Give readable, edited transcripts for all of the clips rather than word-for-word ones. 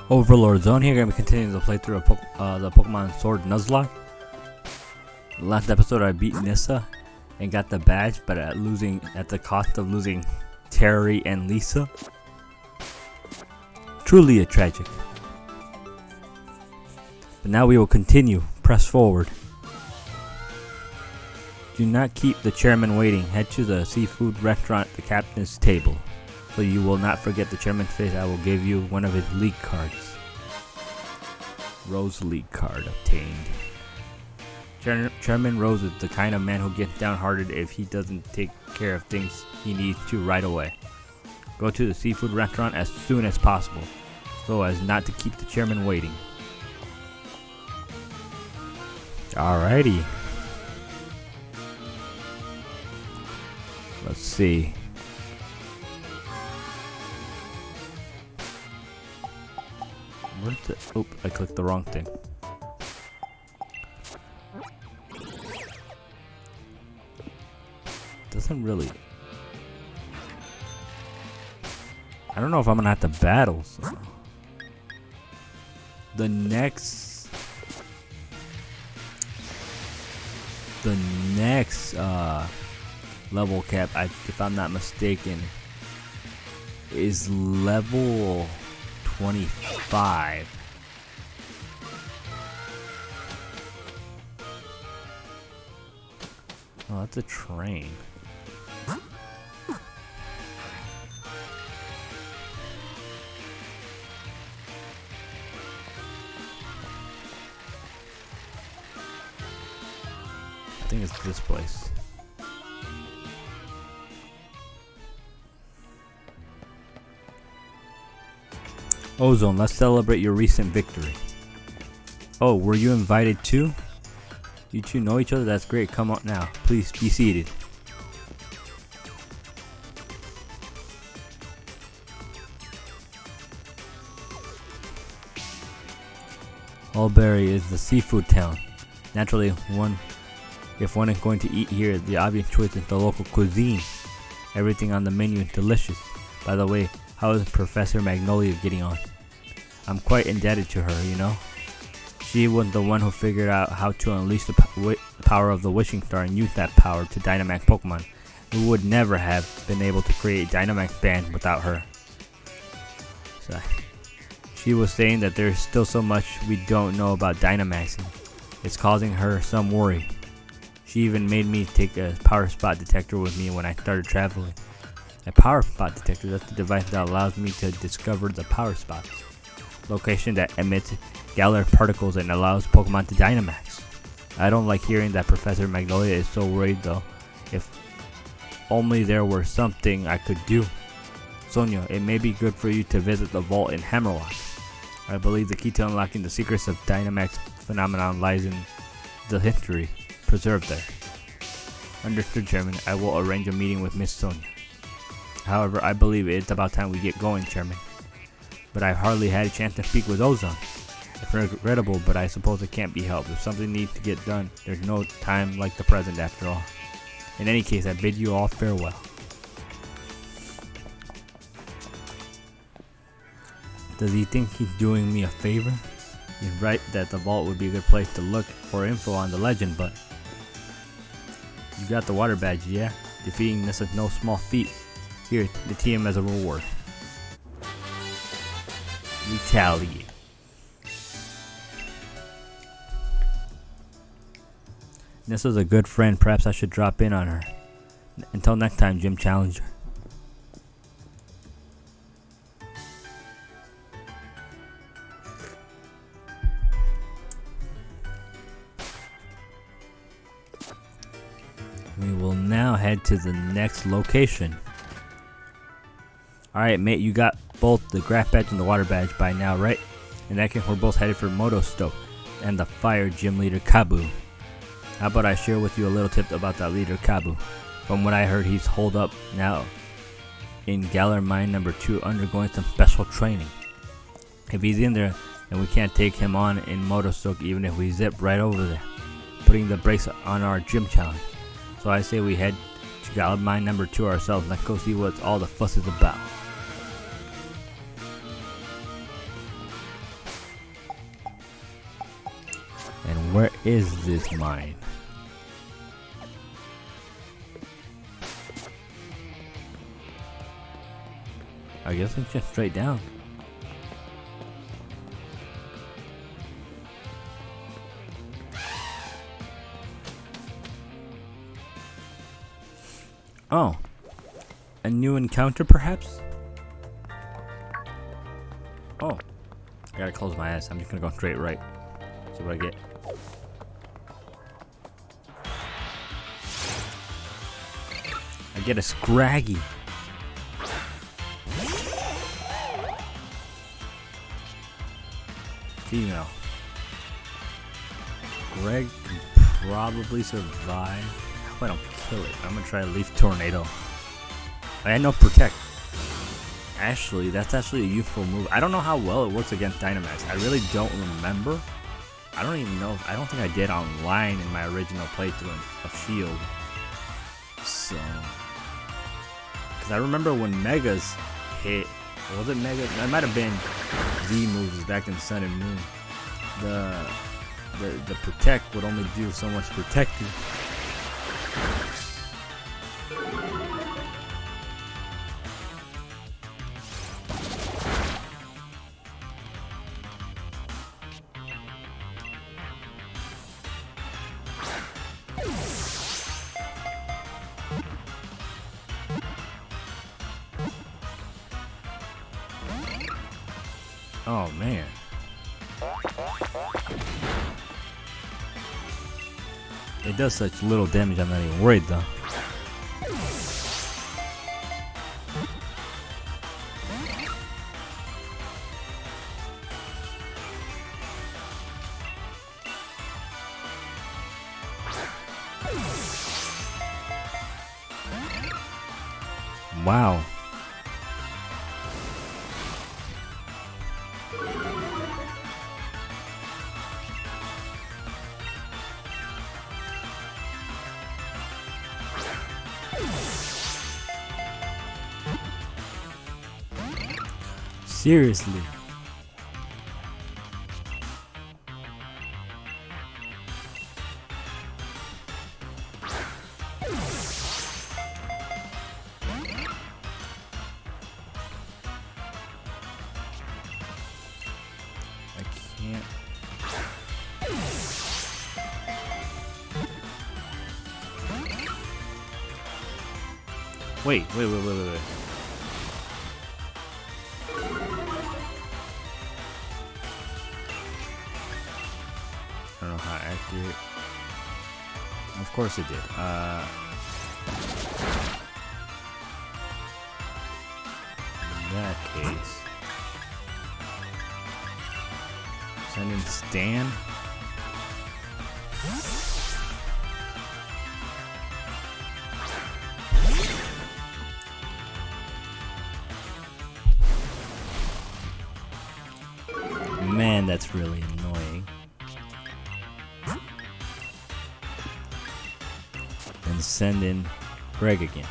Overlord Zone here. Gonna be continuing the playthrough of the Pokemon Sword Nuzlocke. Last episode I beat Nissa and got the badge, but at the cost of losing Terry and Lisa. Truly a tragic. But now we will continue. Press forward. Do not keep the chairman waiting. Head to the seafood restaurant at the captain's table. So you will not forget the chairman's face. I will give you one of his league cards. Rose League card obtained. Chairman Rose is the kind of man who gets downhearted if he doesn't take care of things he needs to right away. Go to the seafood restaurant as soon as possible, so as not to keep the chairman waiting. Alrighty. Let's see. Where's the... Oop, I clicked the wrong thing. Doesn't really... I don't know if I'm gonna have to battle, so... The next level cap, if I'm not mistaken, is level 25. Oh, that's a train. I think it's this place. Ozone, let's celebrate your recent victory. Oh, were you invited too? You two know each other? That's great. Come on now. Please be seated. Albury is the seafood town. Naturally, if one is going to eat here, the obvious choice is the local cuisine. Everything on the menu is delicious. By the way, how is Professor Magnolia getting on? I'm quite indebted to her, you know. She was the one who figured out how to unleash the power of the Wishing Star and use that power to Dynamax Pokemon. We would never have been able to create Dynamax Band without her. So, she was saying that there's still so much we don't know about Dynamaxing. It's causing her some worry. She even made me take a power spot detector with me when I started traveling. A power spot detector, that's the device that allows me to discover the power spots. Location that emits Galar particles and allows Pokemon to Dynamax. I don't like hearing that Professor Magnolia is so worried though. If only there were something I could do. Sonia, it may be good for you to visit the vault in Hammerlock. I believe the key to unlocking the secrets of Dynamax phenomenon lies in the history preserved there. Understood, Chairman. I will arrange a meeting with Miss Sonia. However, I believe it's about time we get going, Chairman. But I've hardly had a chance to speak with Ozone. It's regrettable, but I suppose it can't be helped. If something needs to get done, there's no time like the present after all. In any case, I bid you all farewell. Does he think he's doing me a favor? He's right that the vault would be a good place to look for info on the legend, but... You got the water badge, yeah? Defeating this is no small feat. Here, the TM as a reward. Retaliate. Nissa's a good friend. Perhaps I should drop in on her. Until next time, Gym Challenger. We will now head to the next location. Alright, mate, you got both the Graph Badge and the Water Badge by now, right? In that case, we're both headed for Motostoke and the Fire Gym Leader Kabu. How about I share with you a little tip about that leader Kabu? From what I heard, he's holed up now in Galar Mine number 2 undergoing some special training. If he's in there, then we can't take him on in Motostoke even if we zip right over there, putting the brakes on our gym challenge. So I say we head to Galar Mine number 2 ourselves. Let's go see what all the fuss is about. Where is this mine? I guess it's just straight down. Oh, a new encounter perhaps? Oh, I gotta close my eyes. I'm just gonna go straight right. See what I get. I get a Scraggy. Female. Greg can probably survive. I hope I don't kill it. I'm gonna try a Leaf Tornado. I had no Protect. Actually, that's actually a useful move. I don't know how well it works against Dynamax. I really don't remember. I don't even know. I don't think I did online in my original playthrough of Shield. So, because I remember when Megas hit. Or was it Mega? That might have been Z moves back in Sun and Moon. The Protect would only do so much protecting. Oh man. It does such little damage, I'm not even worried though. Wow. Seriously. I can't. Wait. I don't know how accurate. Of course it did. In that case, send in Stan. Man, that's really annoying. And send in Greg again.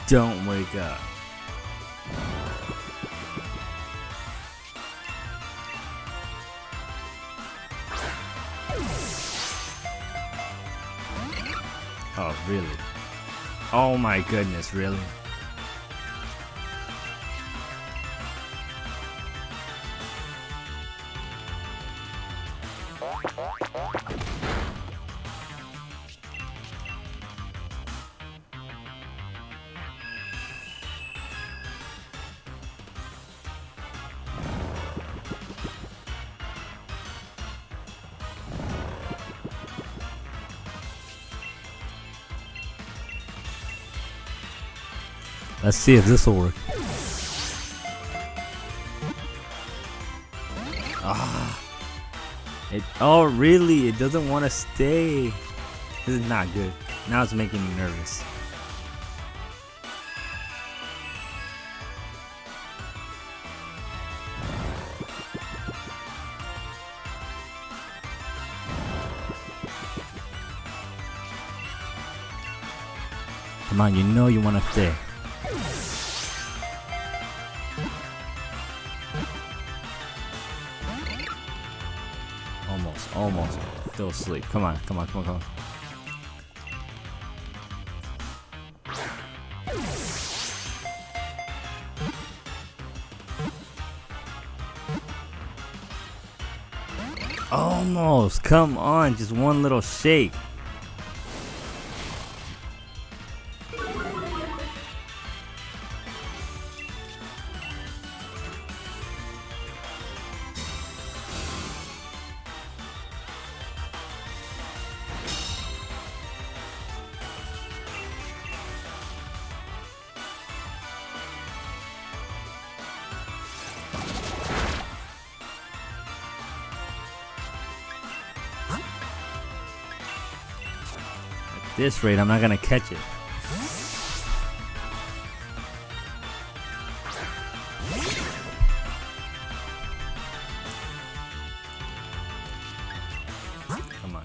Don't wake up. Oh, really? Oh my goodness, really? Let's see if this will work. Oh really? It doesn't want to stay. This is not good. Now it's making me nervous. Come on, you know you want to stay. Almost. Still asleep. Come on. Almost. Come on, just one little shake. At this rate, I'm not gonna catch it. Come on.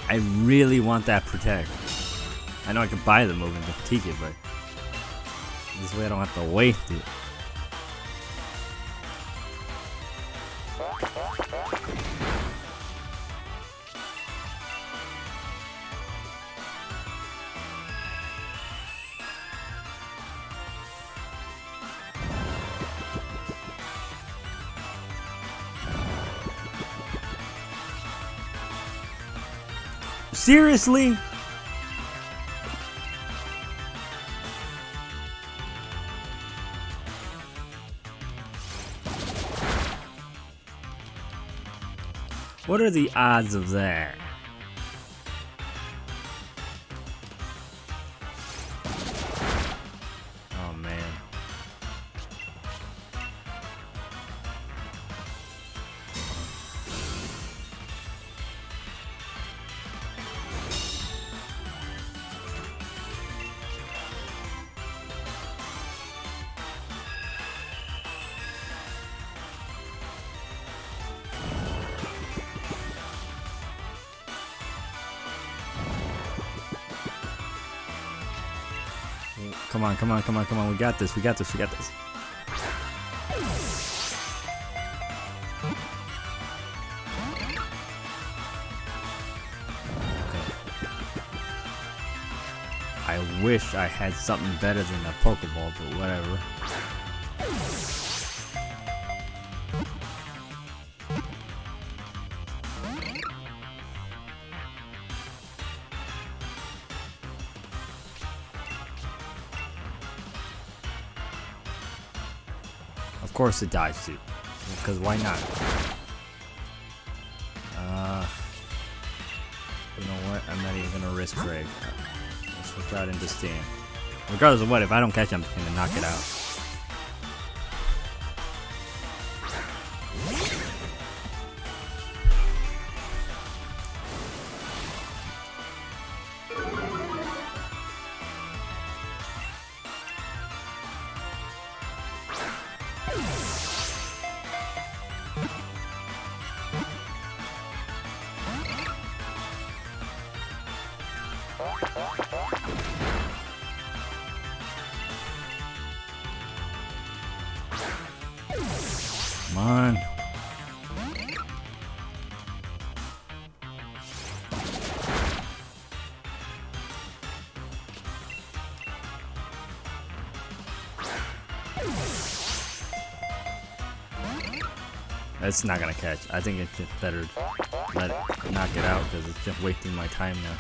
I really want that protect. I know I can buy the move and just teach it, but this way I don't have to waste it. Seriously? What are the odds of that? Oh man. Come on. We got this. Okay. I wish I had something better than a Pokeball, but whatever. Of course it dies too, because why not? You know what? I'm not even gonna risk Greg. Let's switch out into Stand. Regardless of what, if I don't catch him, I'm just gonna knock it out. Come on. It's not gonna catch. I think it's just better let it knock it out because it's just wasting my time now.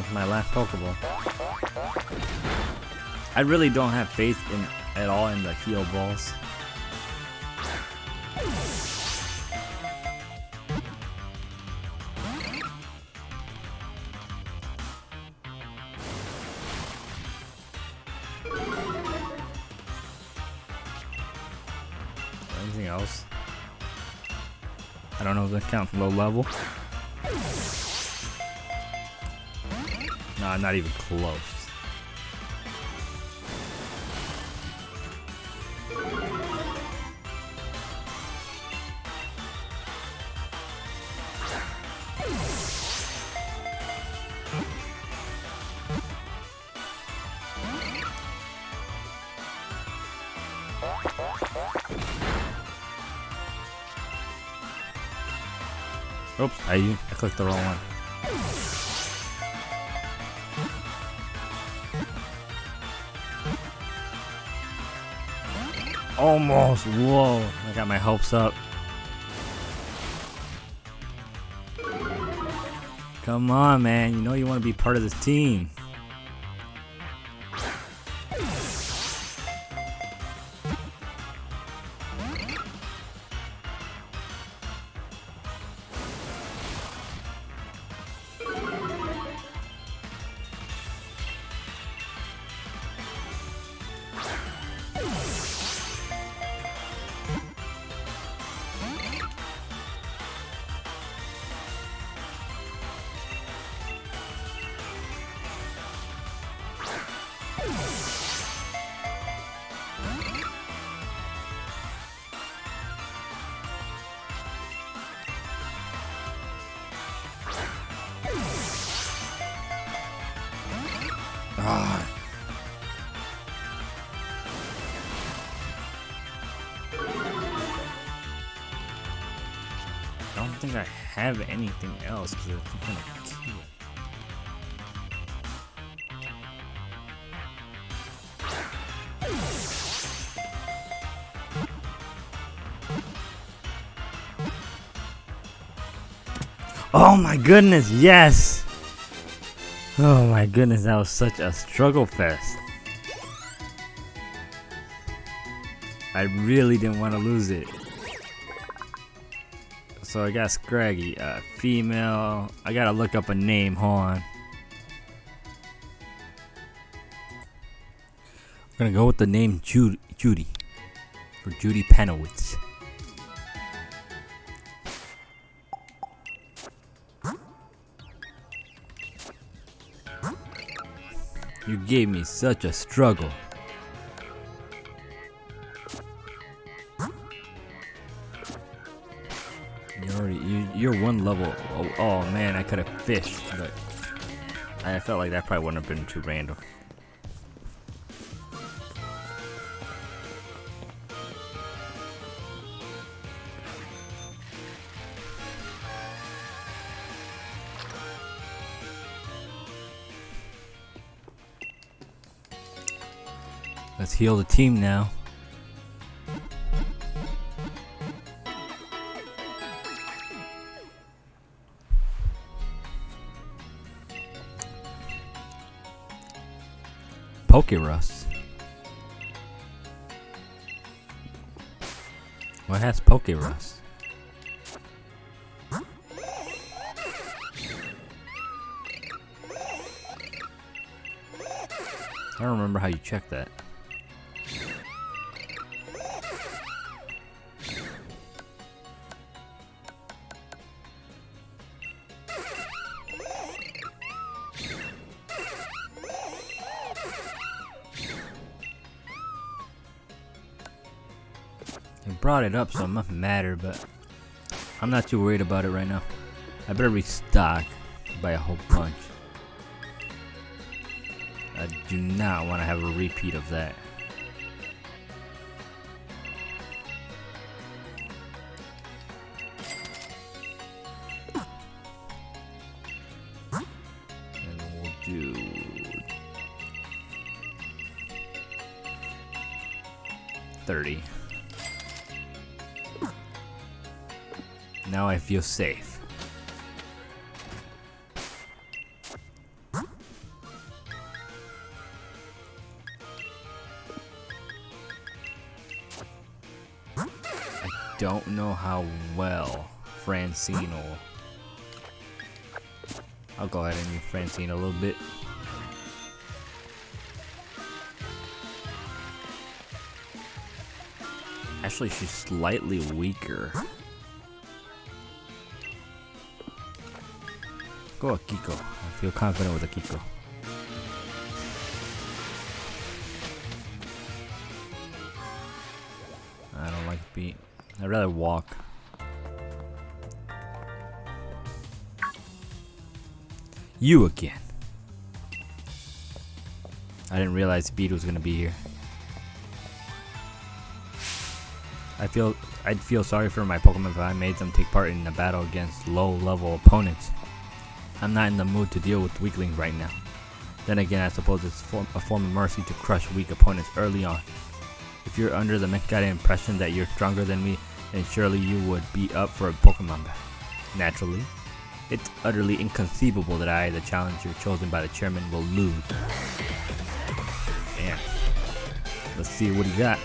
was my last Pokeball. I really don't have faith at all in the heal balls. Anything else? I don't know if that counts low level. No, not even close. Oops, I clicked the wrong one. Almost, whoa, I got my hopes up. Come on, man, you know you want to be part of this team. Ah. I don't think I have anything else because I'm gonna kill it. Oh my goodness, yes! Oh my goodness, that was such a struggle fest. I really didn't want to lose it. So I got Scraggy, female. I gotta look up a name, hold on. I'm gonna go with the name Judy. For Judy Penowitz. You gave me such a struggle. You're one level. Oh man, I could have fished, but I felt like that probably wouldn't have been too random. Let's heal the team now. Pokerus. What has Pokerus? I don't remember how you check that. You brought it up, so it must matter, but I'm not too worried about it right now. I better restock by a whole bunch. I do not want to have a repeat of that. And we'll do 30. Now I feel safe. don't know how well Francine will. I'll go ahead and use Francine a little bit. Actually, she's slightly weaker. Go Akiko. I feel confident with Akiko. I don't like beat. I'd rather walk. You again. I didn't realize Bede was gonna be here. I'd feel sorry for my Pokemon if I made them take part in a battle against low-level opponents. I'm not in the mood to deal with weaklings right now. Then again, I suppose it's a form of mercy to crush weak opponents early on. If you're under the misguided impression that you're stronger than me, then surely you would be up for a Pokemon battle. Naturally, it's utterly inconceivable that I, the challenger chosen by the chairman, will lose. Damn. Let's see what he got.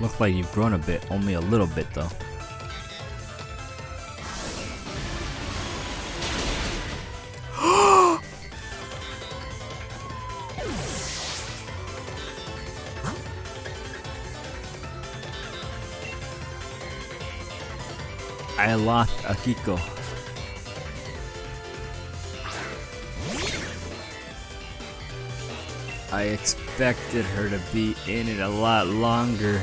Looks like you've grown a bit, only a little bit though. I lost Akiko. I expected her to be in it a lot longer.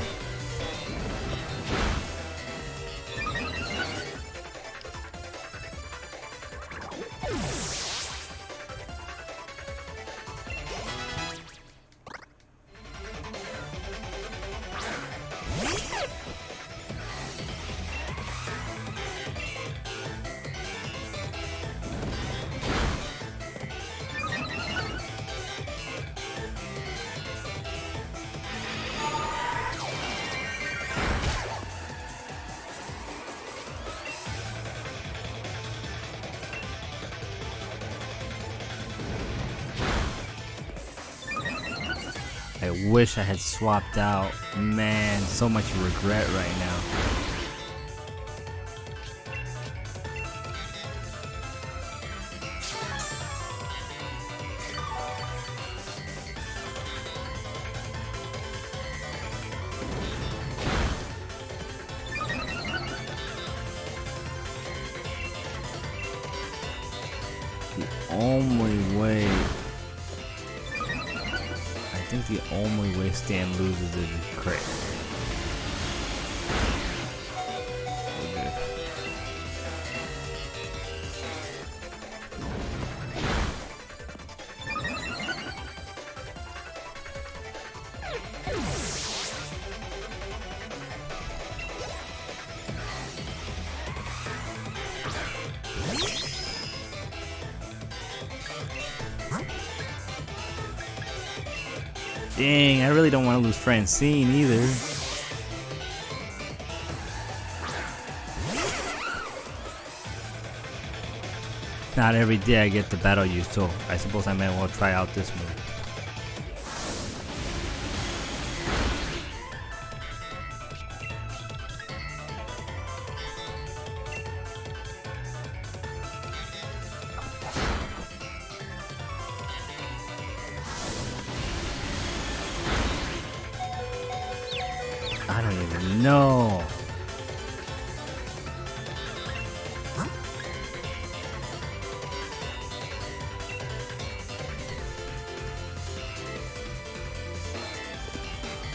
I wish I had swapped out. Man, so much regret right now. The only way... I think the only way Stan loses is a crit. Okay. Dang, I really don't want to lose Francine either. Not every day I get to battle you, so I suppose I might well try out this move. I don't even know.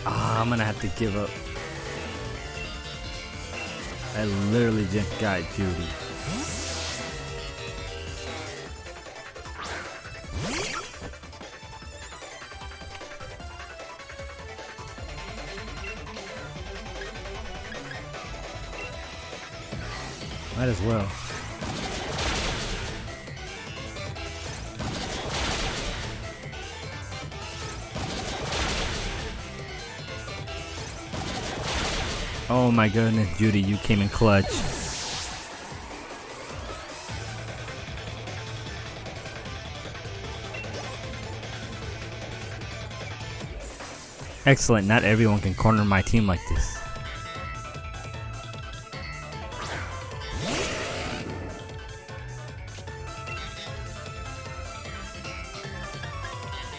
I'm gonna have to give up. I literally just got Judy. Might as well. Oh my goodness, Judy, you came in clutch. Excellent, not everyone can corner my team like this.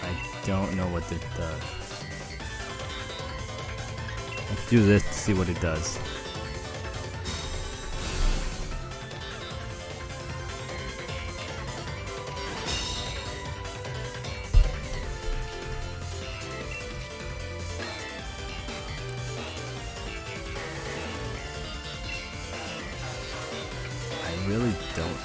I don't know what it does. Let's do this to see what it does. I really don't.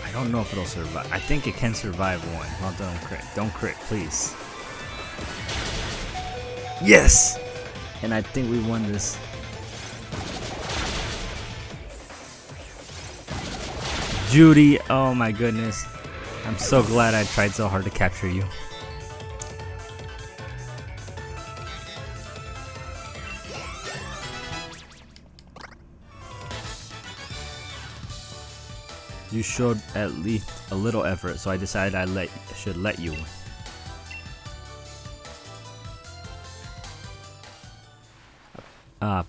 I don't know if it'll survive. I think it can survive one. Well, don't crit. Don't crit, please. Yes! And I think we won this. Judy, oh my goodness. I'm so glad I tried so hard to capture you. You showed at least a little effort, so I decided I should let you win.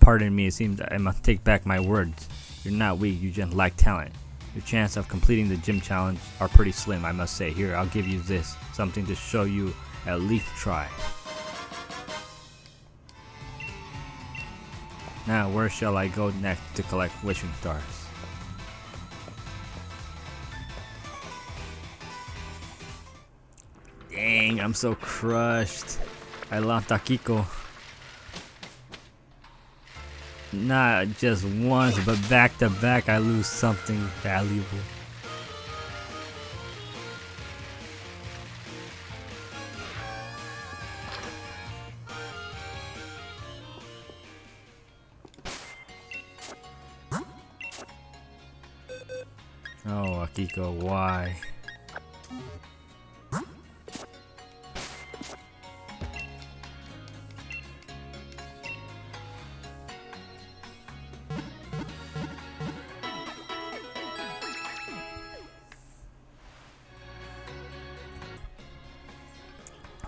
Pardon me, it seems I must take back my words. You're not weak, you just lack talent. Your chance of completing the gym challenge are pretty slim, I must say. Here, I'll give you this, something to show you at least try. Now, where shall I go next to collect wishing stars? Dang, I'm so crushed. I lost Akiko. Not just once, but back to back, I lose something valuable. Oh, Akiko, why?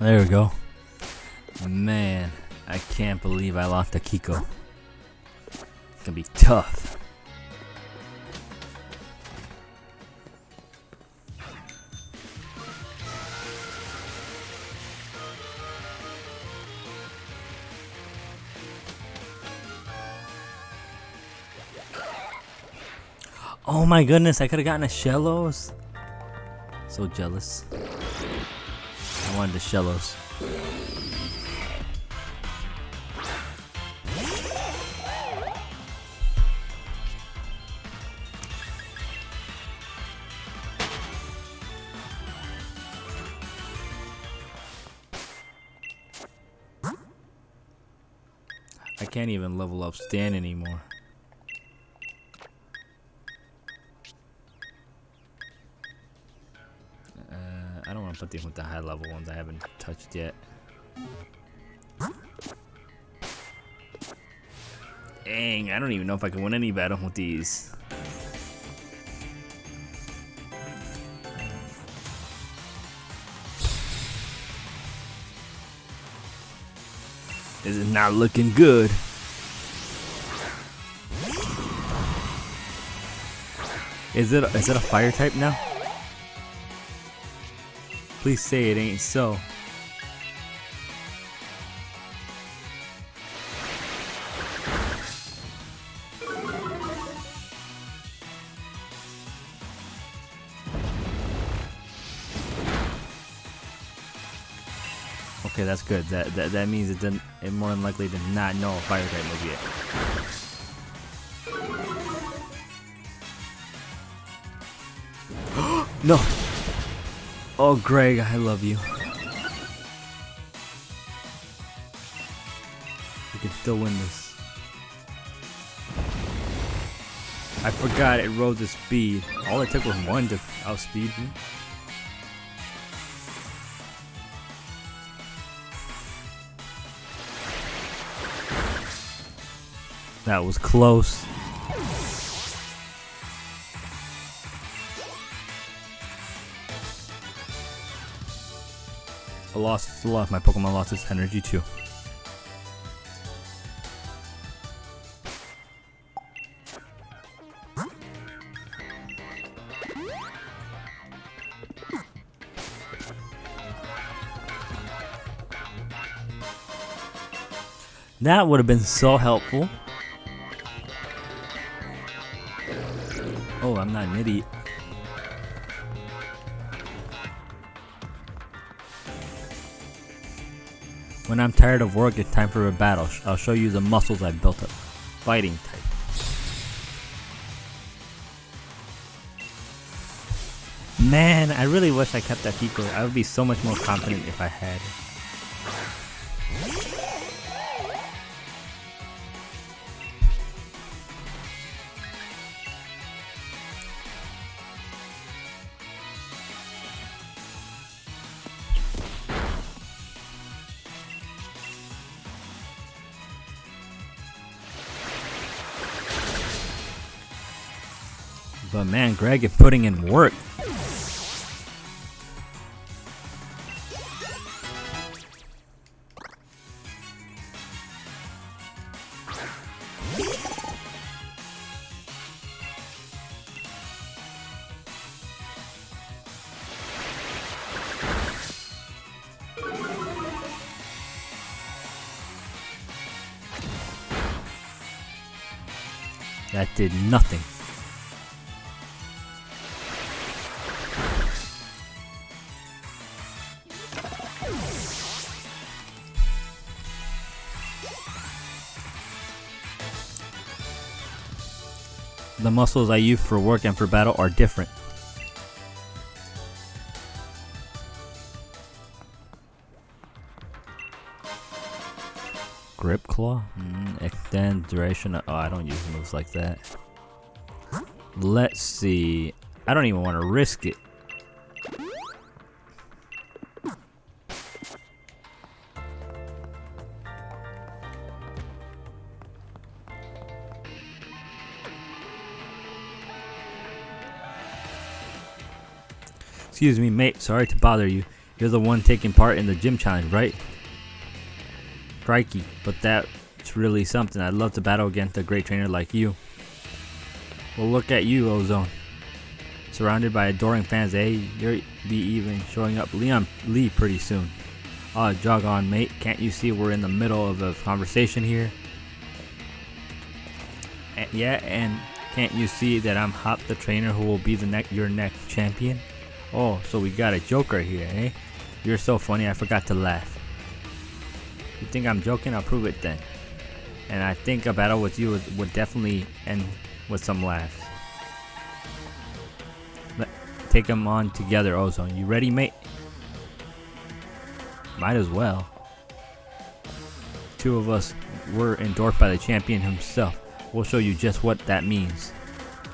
There we go. Man, I can't believe I lost Akiko. It's gonna be tough. Oh my goodness, I could have gotten a Shellos. So jealous. I wanted the Shellos. I can't even level up Stan anymore. I don't want to put these with the high level ones I haven't touched yet. Dang, I don't even know if I can win any battle with these. This is not looking good. Is it a fire type now? Please say it ain't so. Okay, that's good. That means it more than likely did not know a fire type move yet. No! Oh, Greg, I love you. We can still win this. I forgot it rose the speed. All it took was one to outspeed me. That was close. I lost a lot. My Pokemon lost its energy too. That would have been so helpful. Oh, I'm not an idiot. When I'm tired of work, it's time for a battle. I'll show you the muscles I built up. Fighting type. Man, I really wish I kept that Pico. I would be so much more confident if I had it. But man, Greg is putting in work. That did nothing. The muscles I use for work and for battle are different. Grip Claw? Extend duration. Oh, I don't use moves like that. Let's see. I don't even want to risk it. Excuse me, mate. Sorry to bother you. You're the one taking part in the gym challenge, right? Crikey, but that's really something. I'd love to battle against a great trainer like you. Well, look at you, Ozone. Surrounded by adoring fans, eh? You'll be even showing up Leon Lee pretty soon. Oh, jog on, mate. Can't you see we're in the middle of a conversation here? Yeah, and can't you see that I'm Hop the trainer who will be your next champion? Oh, so we got a joker here, eh? You're so funny, I forgot to laugh. You think I'm joking? I'll prove it then. And I think a battle with you would definitely end with some laughs. Take them on together, Ozone. You ready, mate? Might as well. Two of us were endorsed by the champion himself. We'll show you just what that means.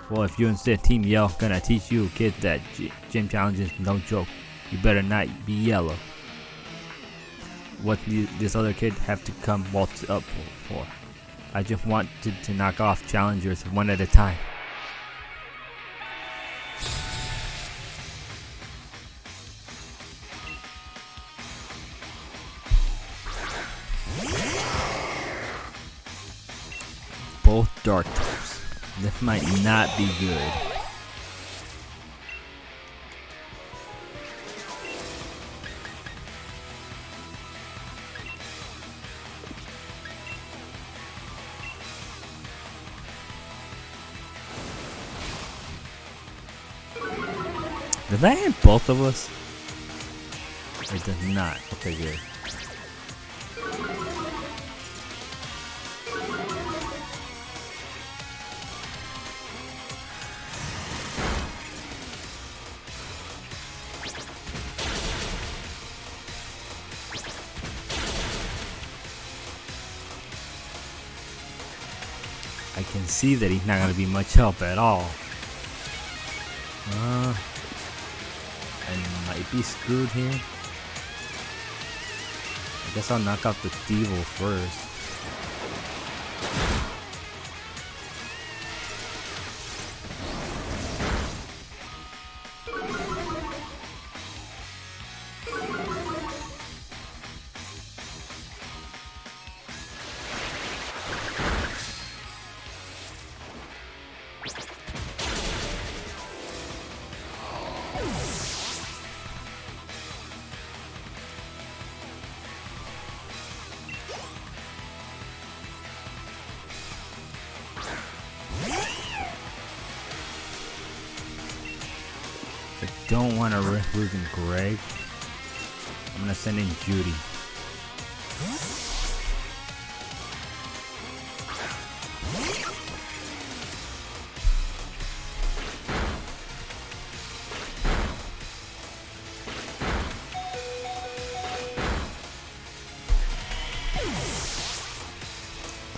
Well, if you insist, Team Yell gonna teach you kids that gym challenges no joke. You better not be yellow. What this other kid have to come waltz up for? I just want to knock off challengers one at a time. Both dark types. This might not be good. Does that hit both of us? It does not. Okay, good. can see that he's not gonna be much help at all. I might be screwed here. I guess I'll knock out the Devil first. I don't want to risk losing Greg. I'm gonna send in Judy.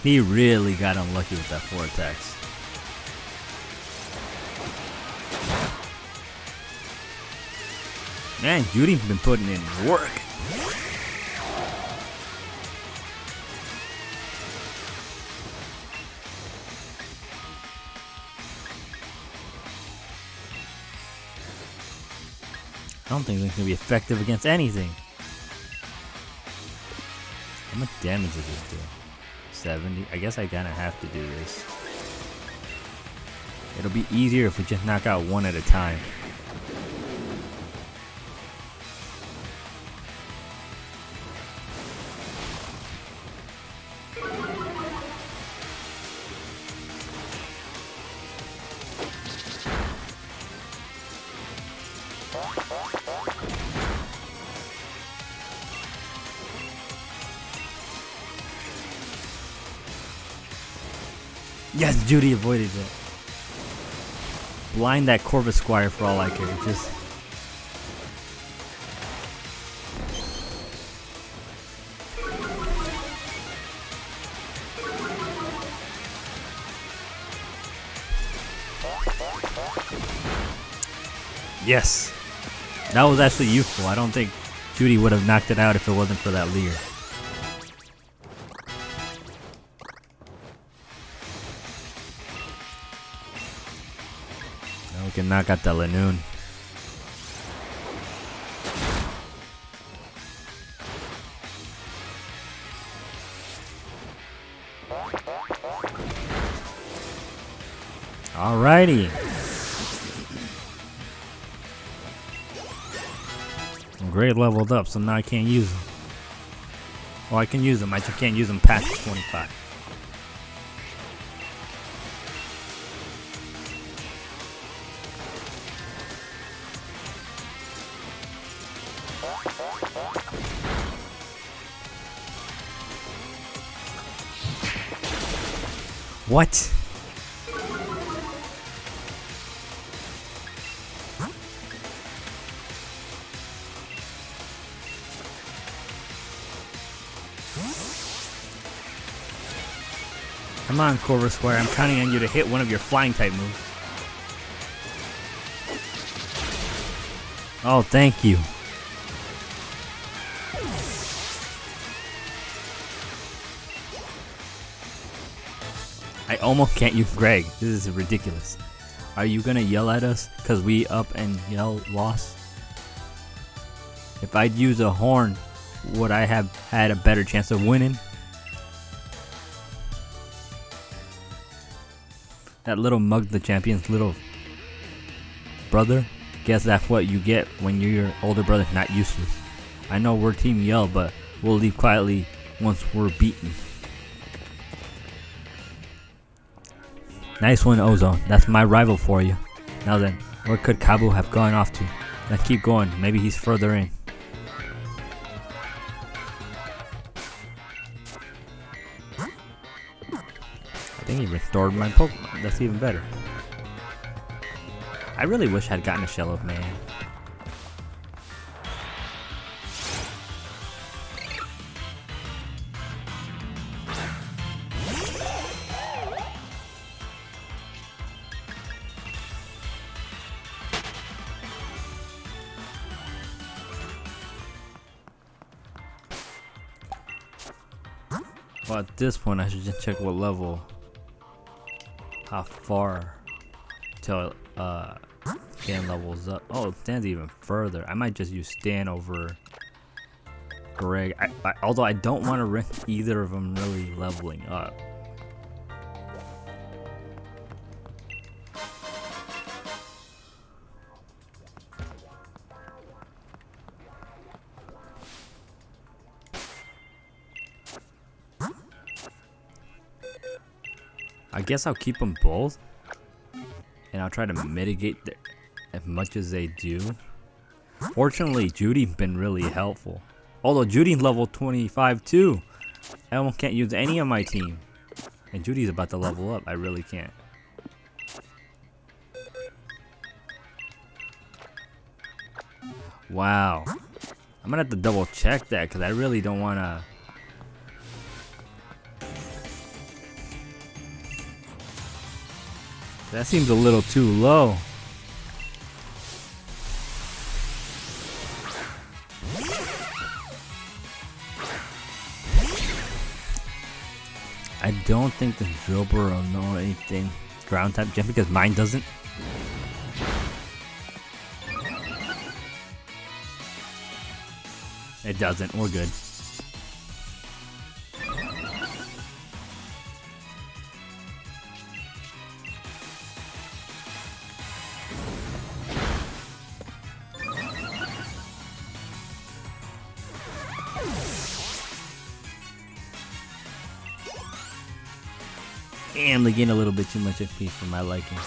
He really got unlucky with that 4 attacks. Man, Judy's been putting in work. I don't think it's gonna be effective against anything. How much damage does it do? 70? I guess I kinda have to do this. It'll be easier if we just knock out one at a time. Yes, Judy avoided it. Blind that Corvus Squire for all I care. Just yes. That was actually useful. I don't think Judy would have knocked it out if it wasn't for that Leer. Now we can knock out the Lanoon. Alrighty. Grade leveled up, so now I can't use them. Well, I can use them, I just can't use them past 25. What? Come on, Corvus Squire. I'm counting on you to hit one of your flying type moves. Oh, thank you. I almost can't use Greg. This is ridiculous. Are you gonna yell at us because we up and yell lost? If I'd use a horn, would I have had a better chance of winning? That little Mug the Champion's little brother, guess that's what you get when your older brother's not useless. I know we're Team Yell, but we'll leave quietly once we're beaten. Nice one, Ozone. That's my rival for you. Now then, where could Kabu have gone off to? Let's keep going. Maybe he's further in. I think he restored my Pokemon. That's even better. I really wish I'd gotten a Shell of Man. Well, at this point, I should just check what level, how far till Stan levels up. Oh, Stan's even further. I might just use Stan over Greg. Although I don't want to risk either of them really leveling up. I guess I'll keep them both, and I'll try to mitigate as much as they do. Fortunately, Judy's been really helpful. Although Judy's level 25 too. I almost can't use any of my team. And Judy's about to level up. I really can't. Wow. I'm gonna have to double check that because I really don't want to. That seems a little too low. I don't think the Drillbur will know anything ground type just because mine doesn't. It doesn't. We're good. And they gain a little bit too much XP for my liking.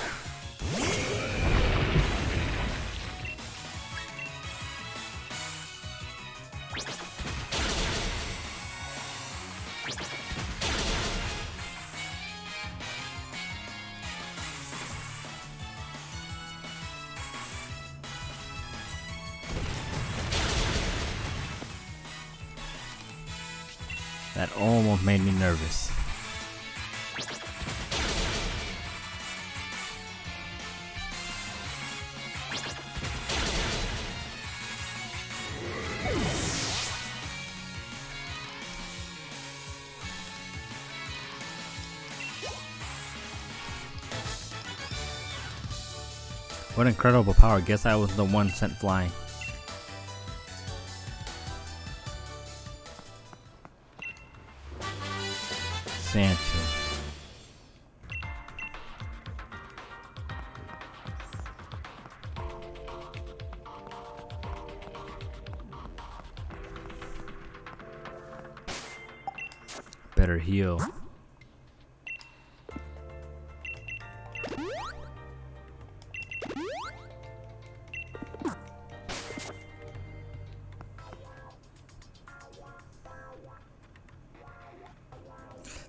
That almost made me nervous. What incredible power. Guess I was the one sent flying. Sancho. Better heal.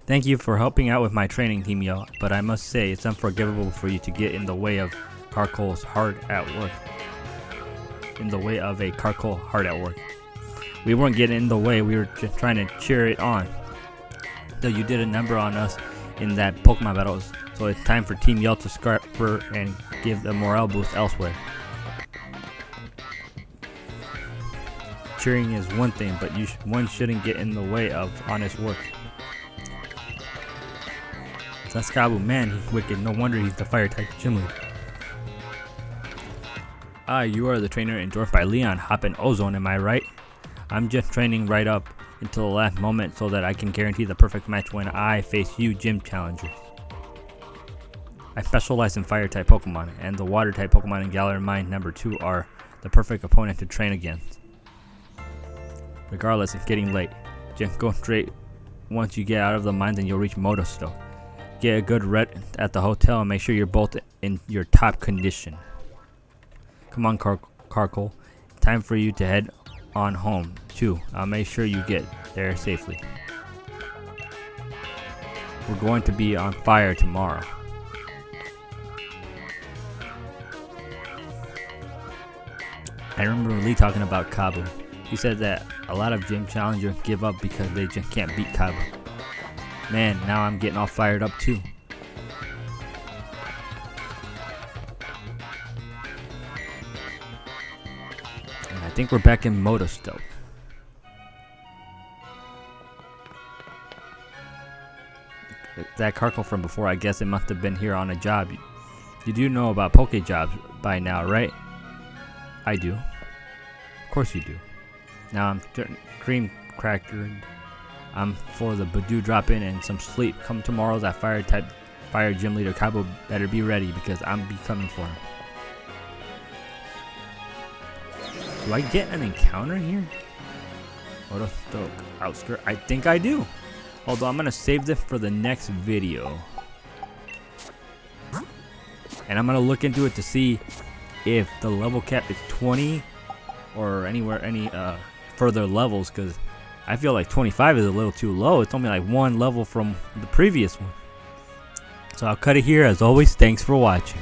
Thank you for helping out with my training team, yo, but I must say it's unforgivable for you to get in the way of Carcoal's hard at work. In the way of a Carcoal hard at work. We weren't getting in the way, we were just trying to cheer it on. Though you did a number on us in that Pokemon battles, so it's time for Team Yell to scupper and give a morale boost elsewhere. Cheering is one thing, but one shouldn't get in the way of honest work. That's Kabu, man, he's wicked. No wonder he's the fire type gym leader. Ah, you are the trainer endorsed by Leon. Hop in Ozone, am I right? I'm just training right up until the last moment so that I can guarantee the perfect match when I face you gym challengers. I specialize in fire type Pokemon, and the water type Pokemon in Galar Mine number 2 are the perfect opponent to train against. Regardless, it's getting late. Just go straight. Once you get out of the mine, then you'll reach Motostoke. Get a good rest at the hotel and make sure you're both in your top condition. Come on, Carcoal. Time for you to head on home, too. I'll make sure you get there safely. We're going to be on fire tomorrow. I remember Lee talking about Kabu. He said that a lot of gym challengers give up because they just can't beat Kabu. Man, now I'm getting all fired up too. And I think we're back in Motostoke. that Carkle from before. I guess it must have been here on a job. You do know about Poke Jobs by now, right? I do. Of course you do. Now I'm cream crackered. I'm for the Bede drop in and some sleep. Come tomorrow, that fire gym leader Kabu better be ready because I'm be coming for him. Do I get an encounter here? Stoke outskirt. I think I do. Although I'm gonna save this for the next video. And I'm gonna look into it to see if the level cap is 20 or any further levels, because I feel like 25 is a little too low. It's only like one level from the previous one. So I'll cut it here. As always, thanks for watching.